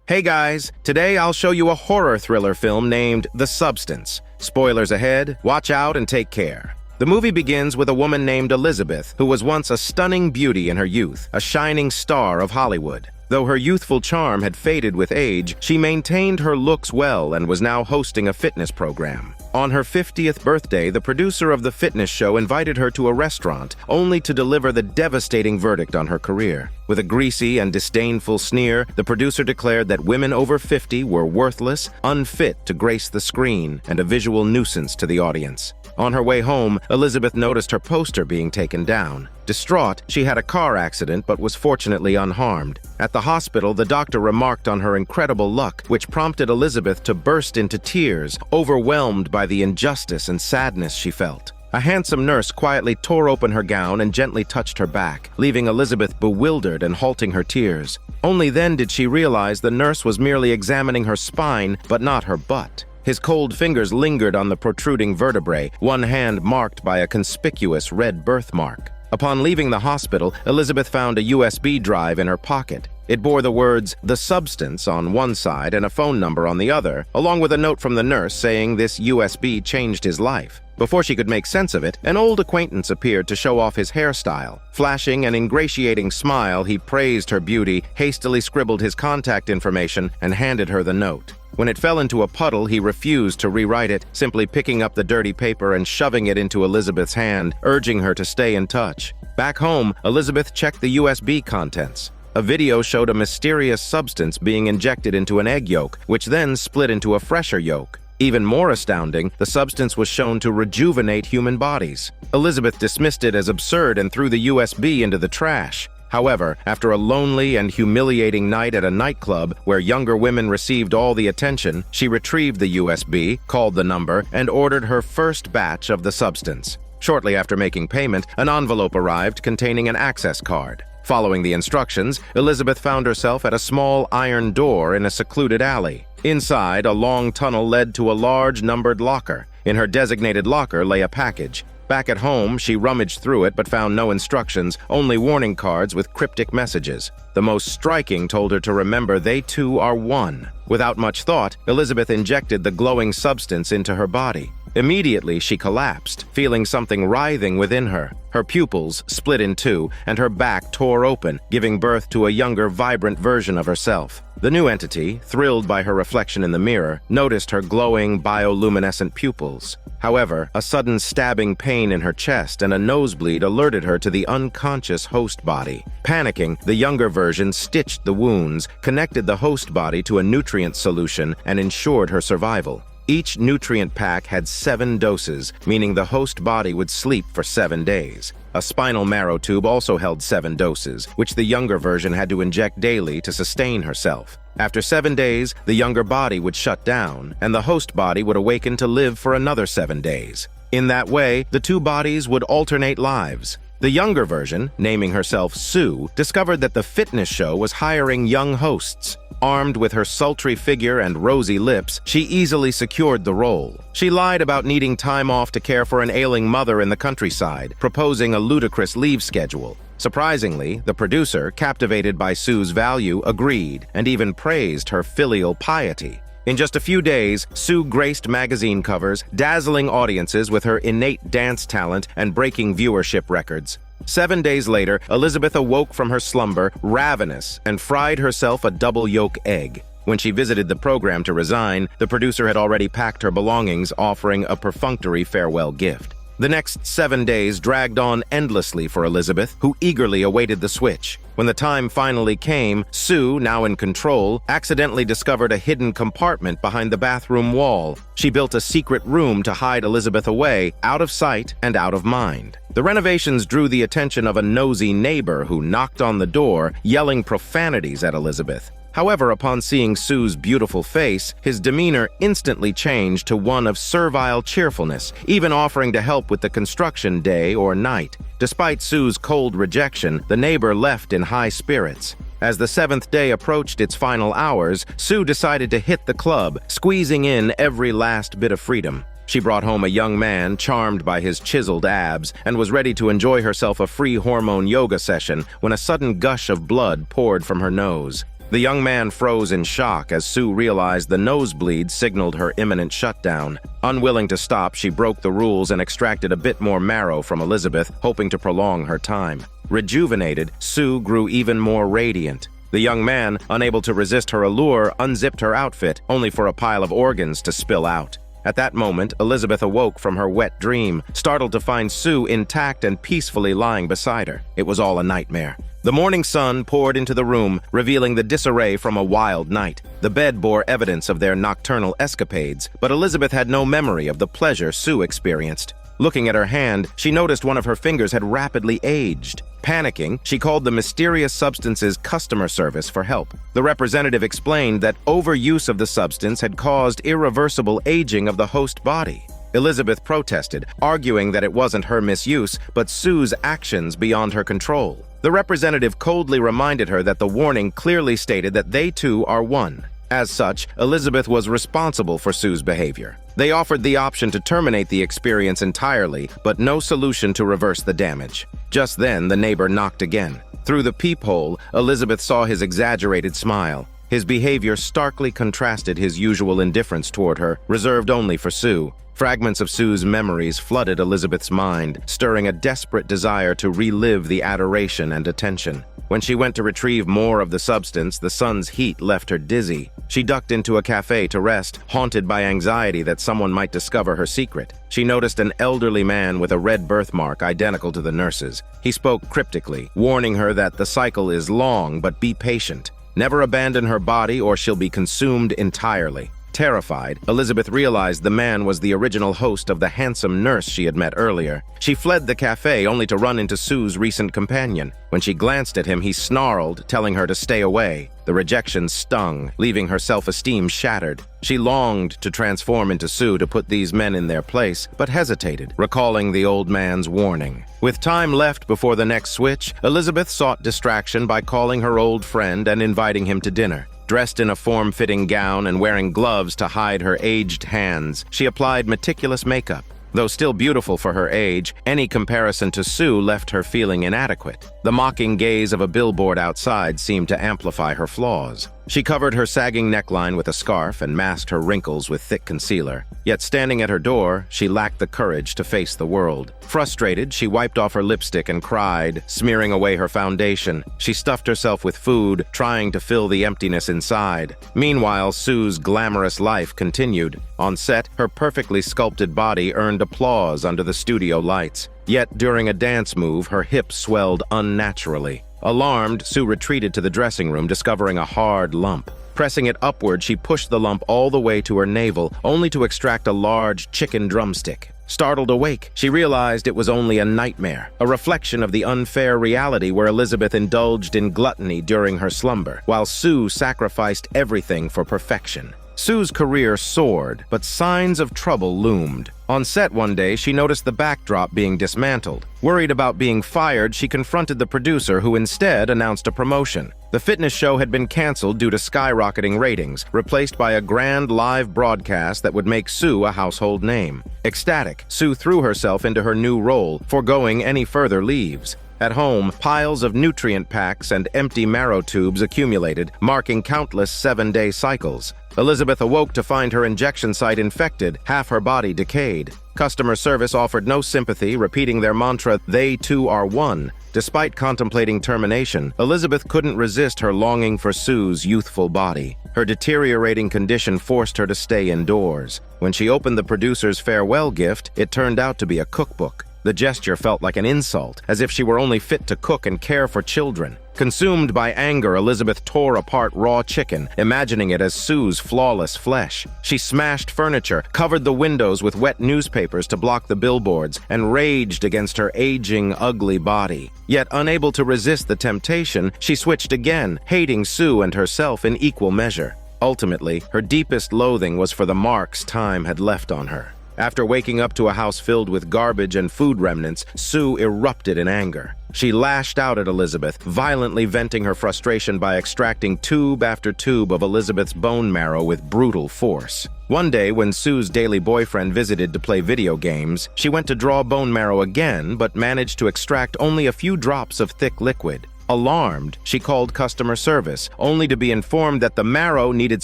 Hey guys, today I'll show you a horror thriller film named The Substance. Spoilers ahead, watch out and take care. The movie begins with a woman named Elizabeth, who was once a stunning beauty in her youth, a shining star of Hollywood. Though her youthful charm had faded with age, she maintained her looks well and was now hosting a fitness program. On her 50th birthday, the producer of the fitness show invited her to a restaurant, only to deliver the devastating verdict on her career. With a greasy and disdainful sneer, the producer declared that women over 50 were worthless, unfit to grace the screen, and a visual nuisance to the audience. On her way home, Elizabeth noticed her poster being taken down. Distraught, she had a car accident but was fortunately unharmed. At the hospital, the doctor remarked on her incredible luck, which prompted Elizabeth to burst into tears, overwhelmed by the injustice and sadness she felt. A handsome nurse quietly tore open her gown and gently touched her back, leaving Elizabeth bewildered and halting her tears. Only then did she realize the nurse was merely examining her spine, but not her butt. His cold fingers lingered on the protruding vertebrae, one hand marked by a conspicuous red birthmark. Upon leaving the hospital, Elizabeth found a USB drive in her pocket. It bore the words, "The Substance" on one side and a phone number on the other, along with a note from the nurse saying this USB changed his life. Before she could make sense of it, an old acquaintance appeared to show off his hairstyle. Flashing an ingratiating smile, he praised her beauty, hastily scribbled his contact information, and handed her the note. When it fell into a puddle, he refused to rewrite it, simply picking up the dirty paper and shoving it into Elizabeth's hand, urging her to stay in touch. Back home, Elizabeth checked the USB contents. A video showed a mysterious substance being injected into an egg yolk, which then split into a fresher yolk. Even more astounding, the substance was shown to rejuvenate human bodies. Elizabeth dismissed it as absurd and threw the USB into the trash. However, after a lonely and humiliating night at a nightclub where younger women received all the attention, she retrieved the USB, called the number, and ordered her first batch of the substance. Shortly after making payment, an envelope arrived containing an access card. Following the instructions, Elizabeth found herself at a small iron door in a secluded alley. Inside, a long tunnel led to a large numbered locker. In her designated locker lay a package. Back at home, she rummaged through it but found no instructions, only warning cards with cryptic messages. The most striking told her to remember they too are one. Without much thought, Elizabeth injected the glowing substance into her body. Immediately, she collapsed, feeling something writhing within her. Her pupils split in two, and her back tore open, giving birth to a younger, vibrant version of herself. The new entity, thrilled by her reflection in the mirror, noticed her glowing, bioluminescent pupils. However, a sudden stabbing pain in her chest and a nosebleed alerted her to the unconscious host body. Panicking, the younger version stitched the wounds, connected the host body to a nutrient solution, and ensured her survival. Each nutrient pack had 7 doses, meaning the host body would sleep for 7 days. A spinal marrow tube also held 7 doses, which the younger version had to inject daily to sustain herself. After 7 days, the younger body would shut down, and the host body would awaken to live for another 7 days. In that way, the two bodies would alternate lives. The younger version, naming herself Sue, discovered that the fitness show was hiring young hosts. Armed with her sultry figure and rosy lips, she easily secured the role. She lied about needing time off to care for an ailing mother in the countryside, proposing a ludicrous leave schedule. Surprisingly, the producer, captivated by Sue's value, agreed and even praised her filial piety. In just a few days, Sue graced magazine covers, dazzling audiences with her innate dance talent and breaking viewership records. 7 days later, Elizabeth awoke from her slumber, ravenous, and fried herself a double yolk egg. When she visited the program to resign, the producer had already packed her belongings, offering a perfunctory farewell gift. The next 7 days dragged on endlessly for Elizabeth, who eagerly awaited the switch. When the time finally came, Sue, now in control, accidentally discovered a hidden compartment behind the bathroom wall. She built a secret room to hide Elizabeth away, out of sight and out of mind. The renovations drew the attention of a nosy neighbor who knocked on the door, yelling profanities at Elizabeth. However, upon seeing Sue's beautiful face, his demeanor instantly changed to one of servile cheerfulness, even offering to help with the construction day or night. Despite Sue's cold rejection, the neighbor left in high spirits. As the 7th day approached its final hours, Sue decided to hit the club, squeezing in every last bit of freedom. She brought home a young man charmed by his chiseled abs and was ready to enjoy herself a free hormone yoga session when a sudden gush of blood poured from her nose. The young man froze in shock as Sue realized the nosebleed signaled her imminent shutdown. Unwilling to stop, she broke the rules and extracted a bit more marrow from Elizabeth, hoping to prolong her time. Rejuvenated, Sue grew even more radiant. The young man, unable to resist her allure, unzipped her outfit, only for a pile of organs to spill out. At that moment, Elizabeth awoke from her wet dream, startled to find Sue intact and peacefully lying beside her. It was all a nightmare. The morning sun poured into the room, revealing the disarray from a wild night. The bed bore evidence of their nocturnal escapades, but Elizabeth had no memory of the pleasure Sue experienced. Looking at her hand, she noticed one of her fingers had rapidly aged. Panicking, she called the mysterious substance's customer service for help. The representative explained that overuse of the substance had caused irreversible aging of the host body. Elizabeth protested, arguing that it wasn't her misuse, but Sue's actions beyond her control. The representative coldly reminded her that the warning clearly stated that they two are one. As such, Elizabeth was responsible for Sue's behavior. They offered the option to terminate the experience entirely, but no solution to reverse the damage. Just then, the neighbor knocked again. Through the peephole, Elizabeth saw his exaggerated smile. His behavior starkly contrasted his usual indifference toward her, reserved only for Sue. Fragments of Sue's memories flooded Elizabeth's mind, stirring a desperate desire to relive the adoration and attention. When she went to retrieve more of the substance, the sun's heat left her dizzy. She ducked into a cafe to rest, haunted by anxiety that someone might discover her secret. She noticed an elderly man with a red birthmark identical to the nurse's. He spoke cryptically, warning her that the cycle is long, but be patient. Never abandon her body or she'll be consumed entirely. Terrified, Elizabeth realized the man was the original host of the handsome nurse she had met earlier. She fled the cafe only to run into Sue's recent companion. When she glanced at him, he snarled, telling her to stay away. The rejection stung, leaving her self-esteem shattered. She longed to transform into Sue to put these men in their place, but hesitated, recalling the old man's warning. With time left before the next switch, Elizabeth sought distraction by calling her old friend and inviting him to dinner. Dressed in a form-fitting gown and wearing gloves to hide her aged hands, she applied meticulous makeup. Though still beautiful for her age, any comparison to Sue left her feeling inadequate. The mocking gaze of a billboard outside seemed to amplify her flaws. She covered her sagging neckline with a scarf and masked her wrinkles with thick concealer. Yet standing at her door, she lacked the courage to face the world. Frustrated, she wiped off her lipstick and cried, smearing away her foundation. She stuffed herself with food, trying to fill the emptiness inside. Meanwhile, Sue's glamorous life continued. On set, her perfectly sculpted body earned applause under the studio lights. Yet during a dance move, her hips swelled unnaturally. Alarmed, Sue retreated to the dressing room, discovering a hard lump. Pressing it upward, she pushed the lump all the way to her navel, only to extract a large chicken drumstick. Startled awake, she realized it was only a nightmare, a reflection of the unfair reality where Elizabeth indulged in gluttony during her slumber, while Sue sacrificed everything for perfection. Sue's career soared, but signs of trouble loomed. On set one day, she noticed the backdrop being dismantled. Worried about being fired, she confronted the producer, who instead announced a promotion. The fitness show had been canceled due to skyrocketing ratings, replaced by a grand live broadcast that would make Sue a household name. Ecstatic, Sue threw herself into her new role, foregoing any further leaves. At home, piles of nutrient packs and empty marrow tubes accumulated, marking countless 7-day cycles. Elizabeth awoke to find her injection site infected, half her body decayed. Customer service offered no sympathy, repeating their mantra, "They two are one." Despite contemplating termination, Elizabeth couldn't resist her longing for Sue's youthful body. Her deteriorating condition forced her to stay indoors. When she opened the producer's farewell gift, it turned out to be a cookbook. The gesture felt like an insult, as if she were only fit to cook and care for children. Consumed by anger, Elizabeth tore apart raw chicken, imagining it as Sue's flawless flesh. She smashed furniture, covered the windows with wet newspapers to block the billboards, and raged against her aging, ugly body. Yet unable to resist the temptation, she switched again, hating Sue and herself in equal measure. Ultimately, her deepest loathing was for the marks time had left on her. After waking up to a house filled with garbage and food remnants, Sue erupted in anger. She lashed out at Elizabeth, violently venting her frustration by extracting tube after tube of Elizabeth's bone marrow with brutal force. One day, when Sue's daily boyfriend visited to play video games, she went to draw bone marrow again, but managed to extract only a few drops of thick liquid. Alarmed, she called customer service, only to be informed that the marrow needed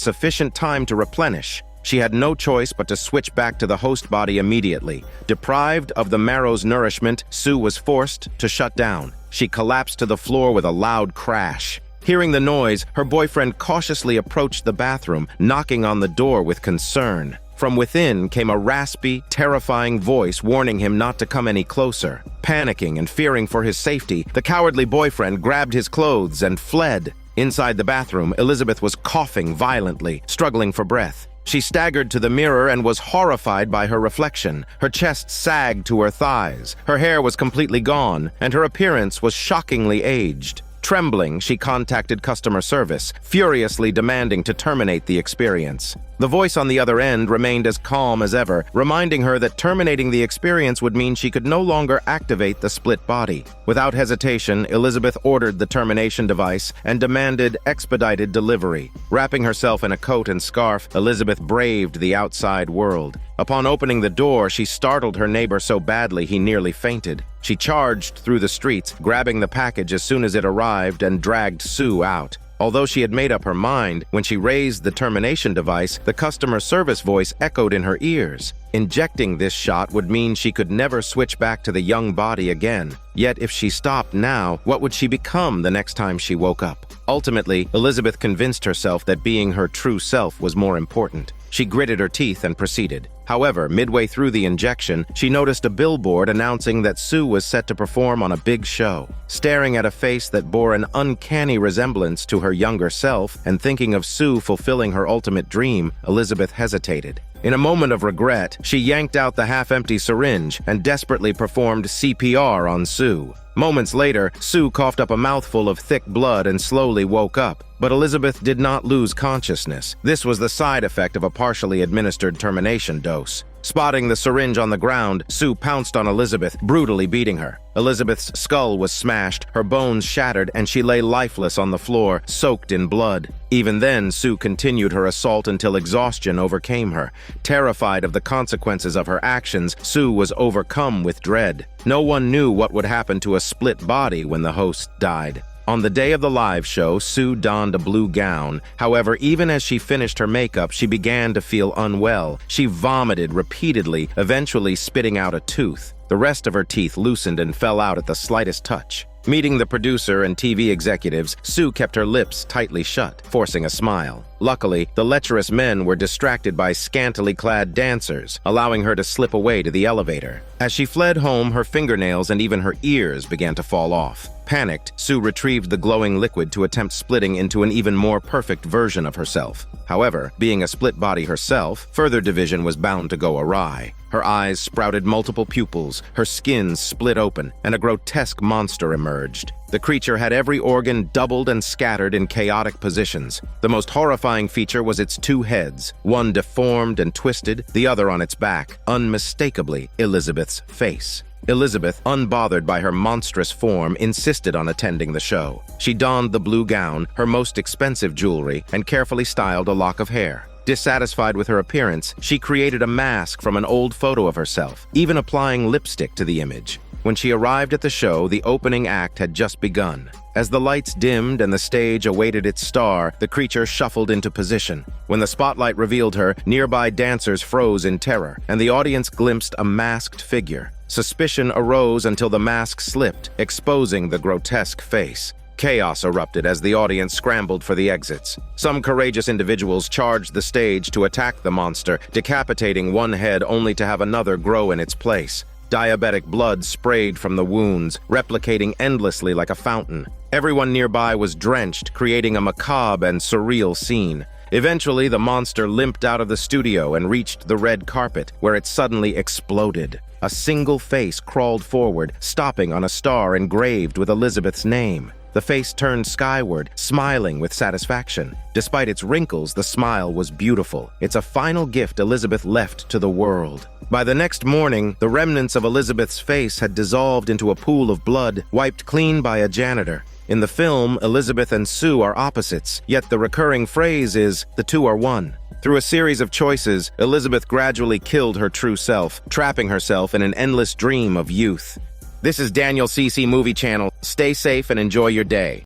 sufficient time to replenish. She had no choice but to switch back to the host body immediately. Deprived of the marrow's nourishment, Sue was forced to shut down. She collapsed to the floor with a loud crash. Hearing the noise, her boyfriend cautiously approached the bathroom, knocking on the door with concern. From within came a raspy, terrifying voice warning him not to come any closer. Panicking and fearing for his safety, the cowardly boyfriend grabbed his clothes and fled. Inside the bathroom, Elizabeth was coughing violently, struggling for breath. She staggered to the mirror and was horrified by her reflection. Her chest sagged to her thighs, her hair was completely gone, and her appearance was shockingly aged. Trembling, she contacted customer service, furiously demanding to terminate the experience. The voice on the other end remained as calm as ever, reminding her that terminating the experience would mean she could no longer activate the split body. Without hesitation, Elizabeth ordered the termination device and demanded expedited delivery. Wrapping herself in a coat and scarf, Elizabeth braved the outside world. Upon opening the door, she startled her neighbor so badly he nearly fainted. She charged through the streets, grabbing the package as soon as it arrived, and dragged Sue out. Although she had made up her mind, when she raised the termination device, the customer service voice echoed in her ears. Injecting this shot would mean she could never switch back to the young body again. Yet if she stopped now, what would she become the next time she woke up? Ultimately, Elizabeth convinced herself that being her true self was more important. She gritted her teeth and proceeded. However, midway through the injection, she noticed a billboard announcing that Sue was set to perform on a big show. Staring at a face that bore an uncanny resemblance to her younger self and thinking of Sue fulfilling her ultimate dream, Elizabeth hesitated. In a moment of regret, she yanked out the half-empty syringe and desperately performed CPR on Sue. Moments later, Sue coughed up a mouthful of thick blood and slowly woke up. But Elizabeth did not lose consciousness. This was the side effect of a partially administered termination dose. Spotting the syringe on the ground, Sue pounced on Elizabeth, brutally beating her. Elizabeth's skull was smashed, her bones shattered, and she lay lifeless on the floor, soaked in blood. Even then, Sue continued her assault until exhaustion overcame her. Terrified of the consequences of her actions, Sue was overcome with dread. No one knew what would happen to a split body when the host died. On the day of the live show, Sue donned a blue gown. However, even as she finished her makeup, she began to feel unwell. She vomited repeatedly, eventually spitting out a tooth. The rest of her teeth loosened and fell out at the slightest touch. Meeting the producer and TV executives, Sue kept her lips tightly shut, forcing a smile. Luckily, the lecherous men were distracted by scantily clad dancers, allowing her to slip away to the elevator. As she fled home, her fingernails and even her ears began to fall off. Panicked, Sue retrieved the glowing liquid to attempt splitting into an even more perfect version of herself. However, being a split body herself, further division was bound to go awry. Her eyes sprouted multiple pupils, her skin split open, and a grotesque monster emerged. The creature had every organ doubled and scattered in chaotic positions. The most horrifying feature was its two heads, one deformed and twisted, the other on its back, unmistakably Elizabeth's face. Elizabeth, unbothered by her monstrous form, insisted on attending the show. She donned the blue gown, her most expensive jewelry, and carefully styled a lock of hair. Dissatisfied with her appearance, she created a mask from an old photo of herself, even applying lipstick to the image. When she arrived at the show, the opening act had just begun. As the lights dimmed and the stage awaited its star, the creature shuffled into position. When the spotlight revealed her, nearby dancers froze in terror, and the audience glimpsed a masked figure. Suspicion arose until the mask slipped, exposing the grotesque face. Chaos erupted as the audience scrambled for the exits. Some courageous individuals charged the stage to attack the monster, decapitating one head only to have another grow in its place. Diabetic blood sprayed from the wounds, replicating endlessly like a fountain. Everyone nearby was drenched, creating a macabre and surreal scene. Eventually, the monster limped out of the studio and reached the red carpet, where it suddenly exploded. A single face crawled forward, stopping on a star engraved with Elizabeth's name. The face turned skyward, smiling with satisfaction. Despite its wrinkles, the smile was beautiful. It's a final gift Elizabeth left to the world. By the next morning, the remnants of Elizabeth's face had dissolved into a pool of blood, wiped clean by a janitor. In the film, Elizabeth and Sue are opposites, yet the recurring phrase is, "The two are one." Through a series of choices, Elizabeth gradually killed her true self, trapping herself in an endless dream of youth. This is Daniel CC Movie Channel. Stay safe and enjoy your day.